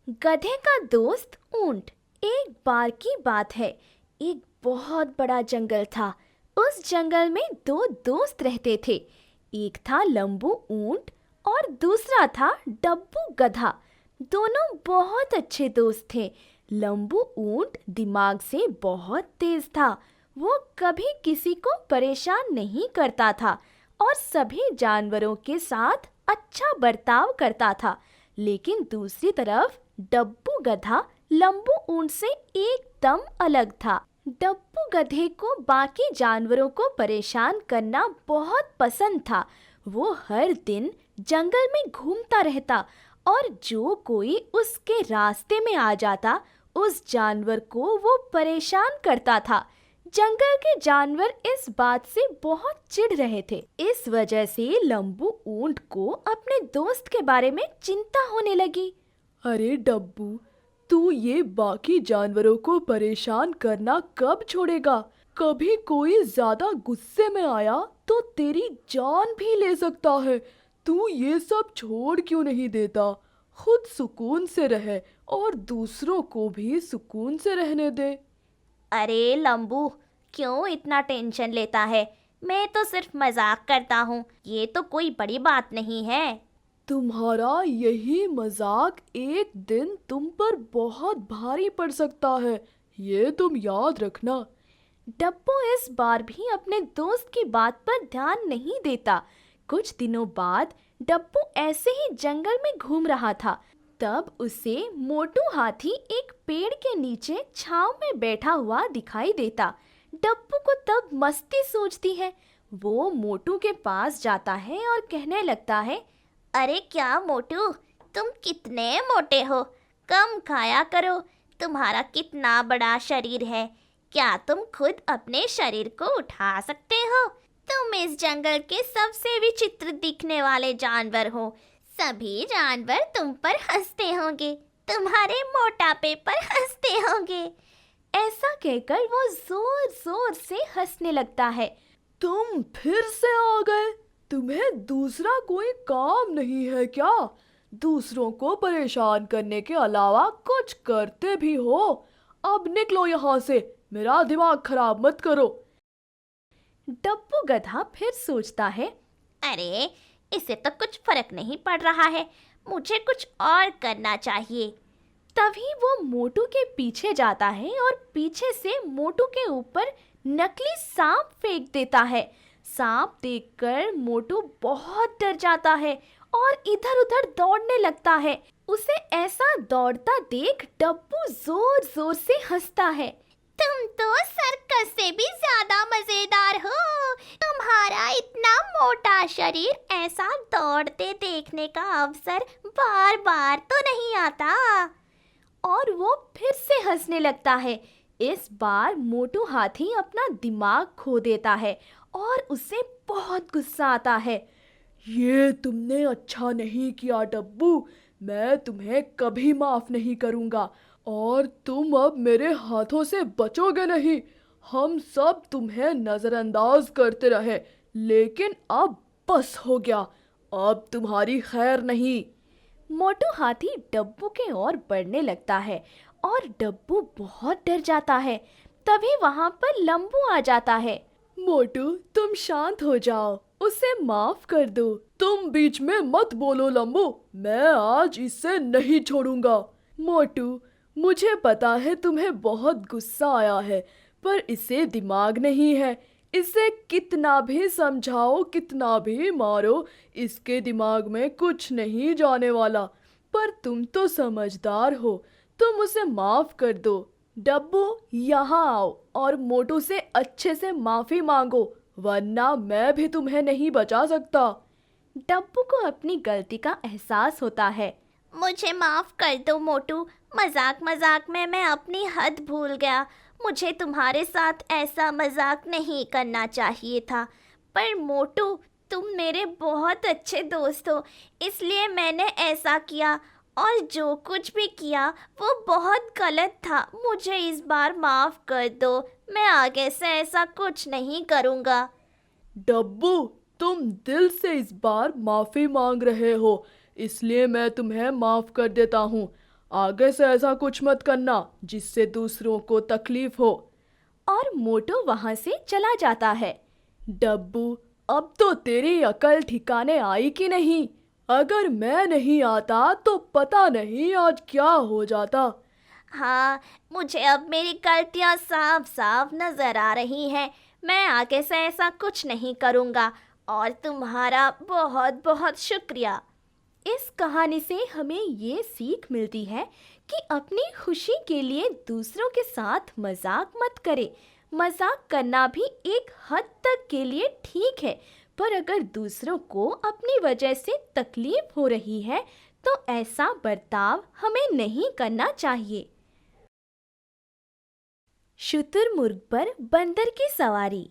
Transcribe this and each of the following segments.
गधे का दोस्त ऊंट। एक बार की बात है, एक बहुत बड़ा जंगल था। उस जंगल में दो दोस्त रहते थे। एक था लंबू ऊंट और दूसरा था डब्बू गधा। दोनों बहुत अच्छे दोस्त थे। लंबू ऊंट दिमाग से बहुत तेज था। वो कभी किसी को परेशान नहीं करता था और सभी जानवरों के साथ अच्छा बर्ताव करता था। लेकिन दूसरी तरफ डब्बू गधा लंबू ऊंट से एकदम अलग था। डब्बू गधे को बाकी जानवरों को परेशान करना बहुत पसंद था। वो हर दिन जंगल में घूमता रहता और जो कोई उसके रास्ते में आ जाता उस जानवर को वो परेशान करता था। जंगल के जानवर इस बात से बहुत चिढ़ रहे थे। इस वजह से लंबू ऊंट को अपने दोस्त के बारे में चिंता होने लगी। अरे डब्बू, तू ये बाकी जानवरों को परेशान करना कब छोड़ेगा? कभी कोई ज्यादा गुस्से में आया तो तेरी जान भी ले सकता है। तू ये सब छोड़ क्यों नहीं देता? खुद सुकून से रहे और दूसरों को भी सुकून से रहने दे। अरे लंबू, क्यों इतना टेंशन लेता है? मैं तो सिर्फ मजाक करता हूँ, ये तो कोई बड़ी बात नहीं है। तुम्हारा यही मजाक एक दिन तुम पर बहुत भारी पड़ सकता है, ये तुम याद रखना। डब्बू इस बार भी अपने दोस्त की बात पर ध्यान नहीं देता। कुछ दिनों बाद डब्बू ऐसे ही जंगल में घूम रहा था। तब उसे मोटू हाथी एक पेड़ के नीचे छांव में बैठा हुआ दिखाई देता। डब्बू को तब मस्ती सूझती है। वो मोटू के पास जाता है और कहने लगता है, अरे क्या मोटू, तुम कितने मोटे हो, कम खाया करो। तुम्हारा कितना बड़ा शरीर है, क्या तुम खुद अपने शरीर को उठा सकते हो? तुम इस जंगल के सबसे विचित्र दिखने वाले जानवर हो। सभी जानवर तुम पर हंसते होंगे, तुम्हारे मोटापे पर हंसते होंगे। ऐसा कहकर वो जोर जोर से हंसने लगता है। तुम फिर से आ गए? तुम्हें दूसरा कोई काम नहीं है क्या? दूसरों को परेशान करने के अलावा कुछ करते भी हो? अब निकलो यहाँ से, मेरा दिमाग खराब मत करो। डब्बू गधा फिर सोचता है, अरे इसे तो कुछ फर्क नहीं पड़ रहा है, मुझे कुछ और करना चाहिए। तभी वो मोटू के पीछे जाता है और पीछे से मोटू के ऊपर नकली सांप फेंक देता है। सांप देखकर मोटू बहुत डर जाता है और इधर-उधर दौड़ने लगता है। उसे ऐसा दौड़ता देख डब्बू जोर जोर से हंसता है। तुम तो सर्कस से भी ज्यादा मजेदार हो। तुम्हारा इतना मोटा शरीर ऐसा दौड़ते देखने का अवसर बार बार तो नहीं आता। और वो फिर से हंसने लगता है। इस बार मोटू हाथी अपना दिमाग खो देता है और उसे बहुत गुस्सा आता है। ये तुमने अच्छा नहीं किया डब्बू, मैं तुम्हें कभी माफ नहीं करूँगा और तुम अब मेरे हाथों से बचोगे नहीं। हम सब तुम्हें नजरअंदाज करते रहे, लेकिन अब बस हो गया, अब तुम्हारी खैर नहीं। मोटू हाथी डब्बू के ओर बढ़ने लगता है और डब्बू बहुत डर जाता है। तभी वहां पर लंबू आ जाता है। मोटू, तुम शांत हो जाओ, उसे माफ कर दो। तुम बीच में मत बोलो लंबू, मैं आज इसे नहीं छोड़ूंगा। मोटू, मुझे पता है तुम्हें बहुत गुस्सा आया है, पर इसे दिमाग नहीं है। इसे कितना भी समझाओ, कितना भी मारो, इसके दिमाग में कुछ नहीं जाने वाला। पर तुम तो समझदार हो, तुम उसे माफ कर दो। डब्बू, यहाँ आओ और मोटू से अच्छे से माफी मांगो, वरना मैं भी तुम्हें नहीं बचा सकता। डब्बू को अपनी गलती का एहसास होता है। मुझे माफ कर दो मोटू, मजाक मजाक में मैं अपनी हद भूल गया। मुझे तुम्हारे साथ ऐसा मजाक नहीं करना चाहिए था। पर मोटू, तुम मेरे बहुत अच्छे दोस्त हो, इसलिए मैंने ऐसा किया। और जो कुछ भी किया वो बहुत गलत था। मुझे इस बार माफ कर दो, मैं आगे से ऐसा कुछ नहीं करूँगा। डब्बू, तुम दिल से इस बार माफी मांग रहे हो, इसलिए मैं तुम्हें माफ कर देता हूँ। आगे से ऐसा कुछ मत करना जिससे दूसरों को तकलीफ हो। और मोटू वहां से चला जाता है। डब्बू, अब तो तेरी अकल ठिकाने आई कि नहीं? अगर मैं नहीं आता तो पता नहीं आज क्या हो जाता। हाँ, मुझे अब मेरी गलतियाँ साफ साफ नजर आ रही हैं। मैं आगे से ऐसा कुछ नहीं करूँगा और तुम्हारा बहुत बहुत शुक्रिया। इस कहानी से हमें ये सीख मिलती है कि अपनी खुशी के लिए दूसरों के साथ मजाक मत करें। मजाक करना भी एक हद तक के लिए ठीक है, पर अगर दूसरों को अपनी वजह से तकलीफ हो रही है तो ऐसा बर्ताव हमें नहीं करना चाहिए। शुतुरमुर्ग पर बंदर की सवारी।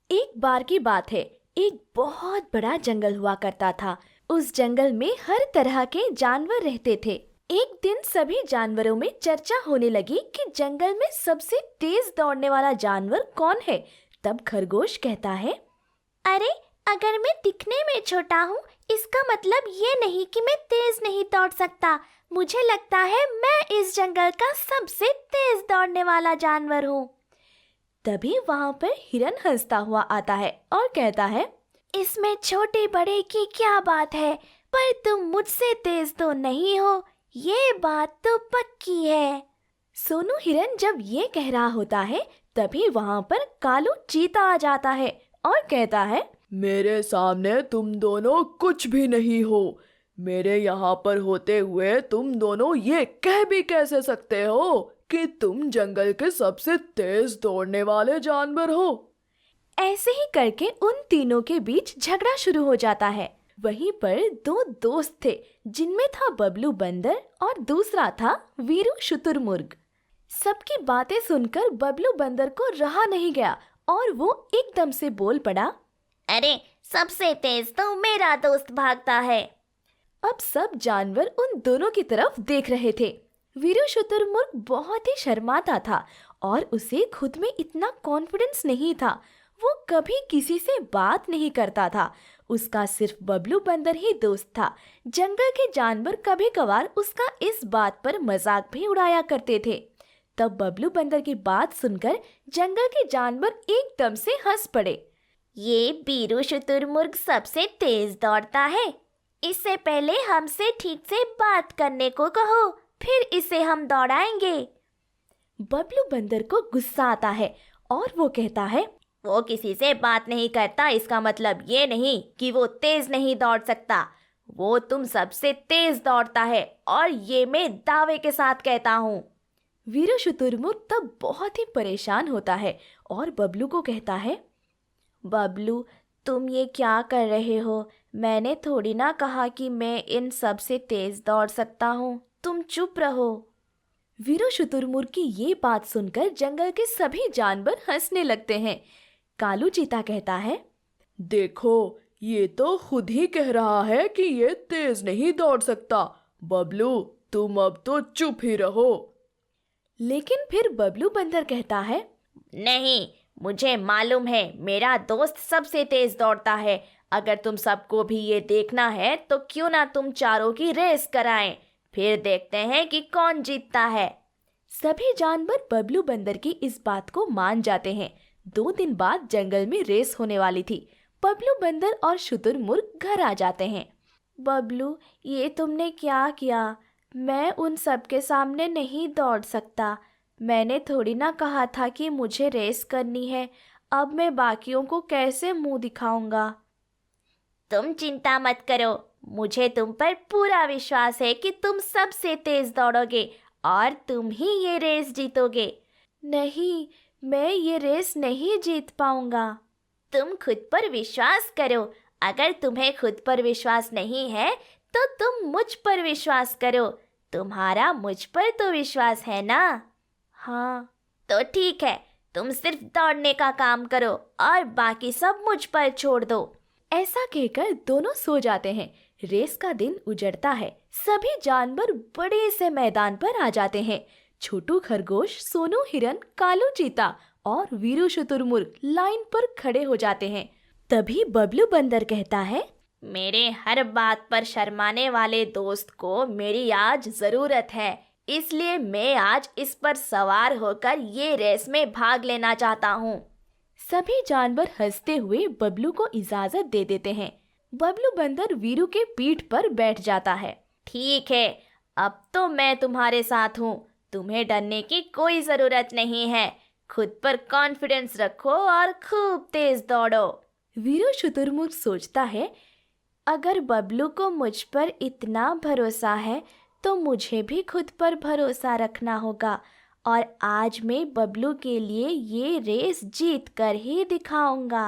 एक बार की बात है, एक बहुत बड़ा जंगल हुआ करता था। उस जंगल में हर तरह के जानवर रहते थे। एक दिन सभी जानवरों में चर्चा होने लगी कि जंगल में सबसे तेज दौड़ने वाला जानवर कौन है। तब खरगोश कहता है, अरे, अगर मैं दिखने में छोटा हूँ, इसका मतलब ये नहीं कि मैं तेज नहीं दौड़ सकता। मुझे लगता है मैं इस जंगल का सबसे तेज दौड़ने वाला जानवर हूँ। तभी वहां पर हिरन हंसता हुआ आता है और कहता है, इसमें छोटे बड़े की क्या बात है, पर तुम मुझसे तेज तो नहीं हो, ये बात तो पक्की है। सोनू हिरन जब ये कह रहा होता है, तभी वहां पर कालू चीता आ जाता है और कहता है, मेरे सामने तुम दोनों कुछ भी नहीं हो। मेरे यहाँ पर होते हुए तुम दोनों ये कह भी कैसे सकते हो कि तुम जंगल के सबसे तेज दौड़ने वाले जानवर हो। ऐसे ही करके उन तीनों के बीच झगड़ा शुरू हो जाता है। वहीं पर दो दोस्त थे, जिनमें था बबलू बंदर और दूसरा था वीरू शुतुरमुर्ग। सबकी बातें सुनकर बबलू बंदर को रहा नहीं गया और वो एकदम से बोल पड़ा, अरे, सबसे तेज तो मेरा दोस्त भागता है। अब सब जानवर उन दोनों की तरफ देख रहे थे। वीरू शुतुरमुर्ग बहुत ही शर्माता था और उसे खुद में इतना कॉन्फिडेंस नहीं था। वो कभी किसी से बात नहीं करता था। उसका सिर्फ बबलू बंदर ही दोस्त था। जंगल के जानवर कभी कभार उसका इस बात पर मजाक भी उड़ाया करते थे। तब बबलू बंदर की बात सुनकर जंगल के जानवर एकदम से हंस पड़े। ये वीरू शुतुरमुर्ग सबसे तेज दौड़ता है। इससे पहले हमसे ठीक से बात करने को कहो, फिर इसे हम दौड़ाएंगे। बबलू बंदर को गुस्सा आता है और वो कहता है, वो किसी से बात नहीं करता, इसका मतलब ये नहीं कि वो तेज नहीं दौड़ सकता। वो तुम सबसे तेज दौड़ता है और ये मैं दावे के साथ कहता हूँ। वीरू शुतुरमुर्ग तब बहुत ही परेशान होता है और बबलू को कहता है, बबलू, तुम ये क्या कर रहे हो? मैंने थोड़ी ना कहा कि मैं इन सब से तेज दौड़ सकता हूँ। तुम चुप रहो। वीरू शुतुरमुर्ग की ये बात सुनकर जंगल के सभी जानवर हंसने लगते हैं। कालू चीता कहता है, देखो, ये तो खुद ही कह रहा है कि ये तेज नहीं दौड़ सकता। बबलू, तुम अब तो चुप ही रहो। लेकिन फिर बबलू बंदर कहता है, नहीं, मुझे मालूम है मेरा दोस्त सबसे तेज दौड़ता है। अगर तुम सबको भी ये देखना है तो क्यों ना तुम चारों की रेस कराएं, फिर देखते हैं कि कौन जीतता है। सभी जानवर बबलू बंदर की इस बात को मान जाते हैं। 2 दिन बाद जंगल में रेस होने वाली थी। बबलू बंदर और शुतुरमुर्ग घर आ जाते हैं। बबलू, ये तुमने क्या किया? मैं उन सब के सामने नहीं दौड़ सकता। मैंने थोड़ी ना कहा था कि मुझे रेस करनी है। अब मैं बाकियों को कैसे मुंह दिखाऊंगा? तुम चिंता मत करो, मुझे तुम पर पूरा विश्वास है कि तुम सबसे तेज दौड़ोगे और तुम ही ये रेस जीतोगे। नहीं, मैं ये रेस नहीं जीत पाऊंगा। तुम खुद पर विश्वास करो। अगर तुम्हें खुद पर विश्वास नहीं है तो तुम मुझ पर विश्वास करो। तुम्हारा मुझ पर तो विश्वास है ना? हाँ। तो ठीक है, तुम सिर्फ दौड़ने का काम करो और बाकी सब मुझ पर छोड़ दो। ऐसा कहकर दोनों सो जाते हैं। रेस का दिन उजड़ता है। सभी जानवर बड़े से मैदान पर आ जाते हैं। छोटू खरगोश, सोनू हिरन, कालू चीता और वीरू शुतुरमुर्ग लाइन पर खड़े हो जाते हैं। तभी बबलू बंदर कहता है, मेरे हर बात पर शर्माने वाले दोस्त को मेरी आज जरूरत है। इसलिए मैं आज इस पर सवार होकर ये रेस में भाग लेना चाहता हूँ। सभी जानवर हंसते हुए बबलू को इजाजत दे देते हैं। बबलू बंदर वीरू के पीठ पर बैठ जाता है। ठीक है, अब तो मैं तुम्हारे साथ हूँ। तुम्हें डरने की कोई जरूरत नहीं है। खुद पर कॉन्फिडेंस रखो और खूब तेज दौड़ो। वीरू शुतुरमुर्ग सोचता है, अगर बबलू को मुझ पर इतना भरोसा है तो मुझे भी खुद पर भरोसा रखना होगा और आज मैं बबलू के लिए ये रेस जीत कर ही दिखाऊंगा।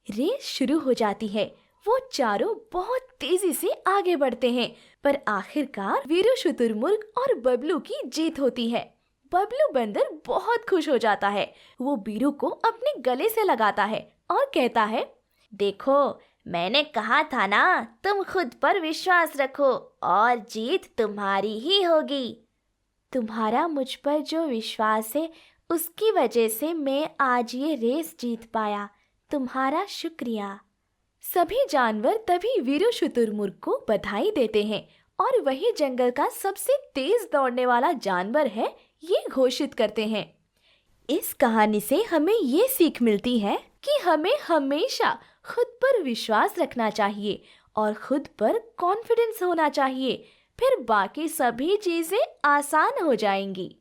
रेस शुरू हो जाती है। वो चारों बहुत तेजी से आगे बढ़ते हैं, पर आखिरकार वीरू शुतुरमुर्ग और बबलू की जीत होती है। बबलू बंदर बहुत खुश हो जाता है। वो वीरू को अपने गले से लगाता है और कहता है, देखो, मैंने कहा था ना, तुम खुद पर विश्वास रखो और जीत तुम्हारी ही होगी। तुम्हारा मुझ पर जो विश्वास है उसकी वजह से मैं आज ये रेस जीत पाया। तुम्हारा शुक्रिया। सभी जानवर तभी वीरू शुतुरमुर्ग को बधाई देते हैं और वही जंगल का सबसे तेज दौड़ने वाला जानवर है ये घोषित करते हैं। इस कहानी से हमें ये सीख मिलती है कि हमें हमेशा खुद पर विश्वास रखना चाहिए और खुद पर कॉन्फिडेंस होना चाहिए। फिर बाकी सभी चीजें आसान हो जाएंगी।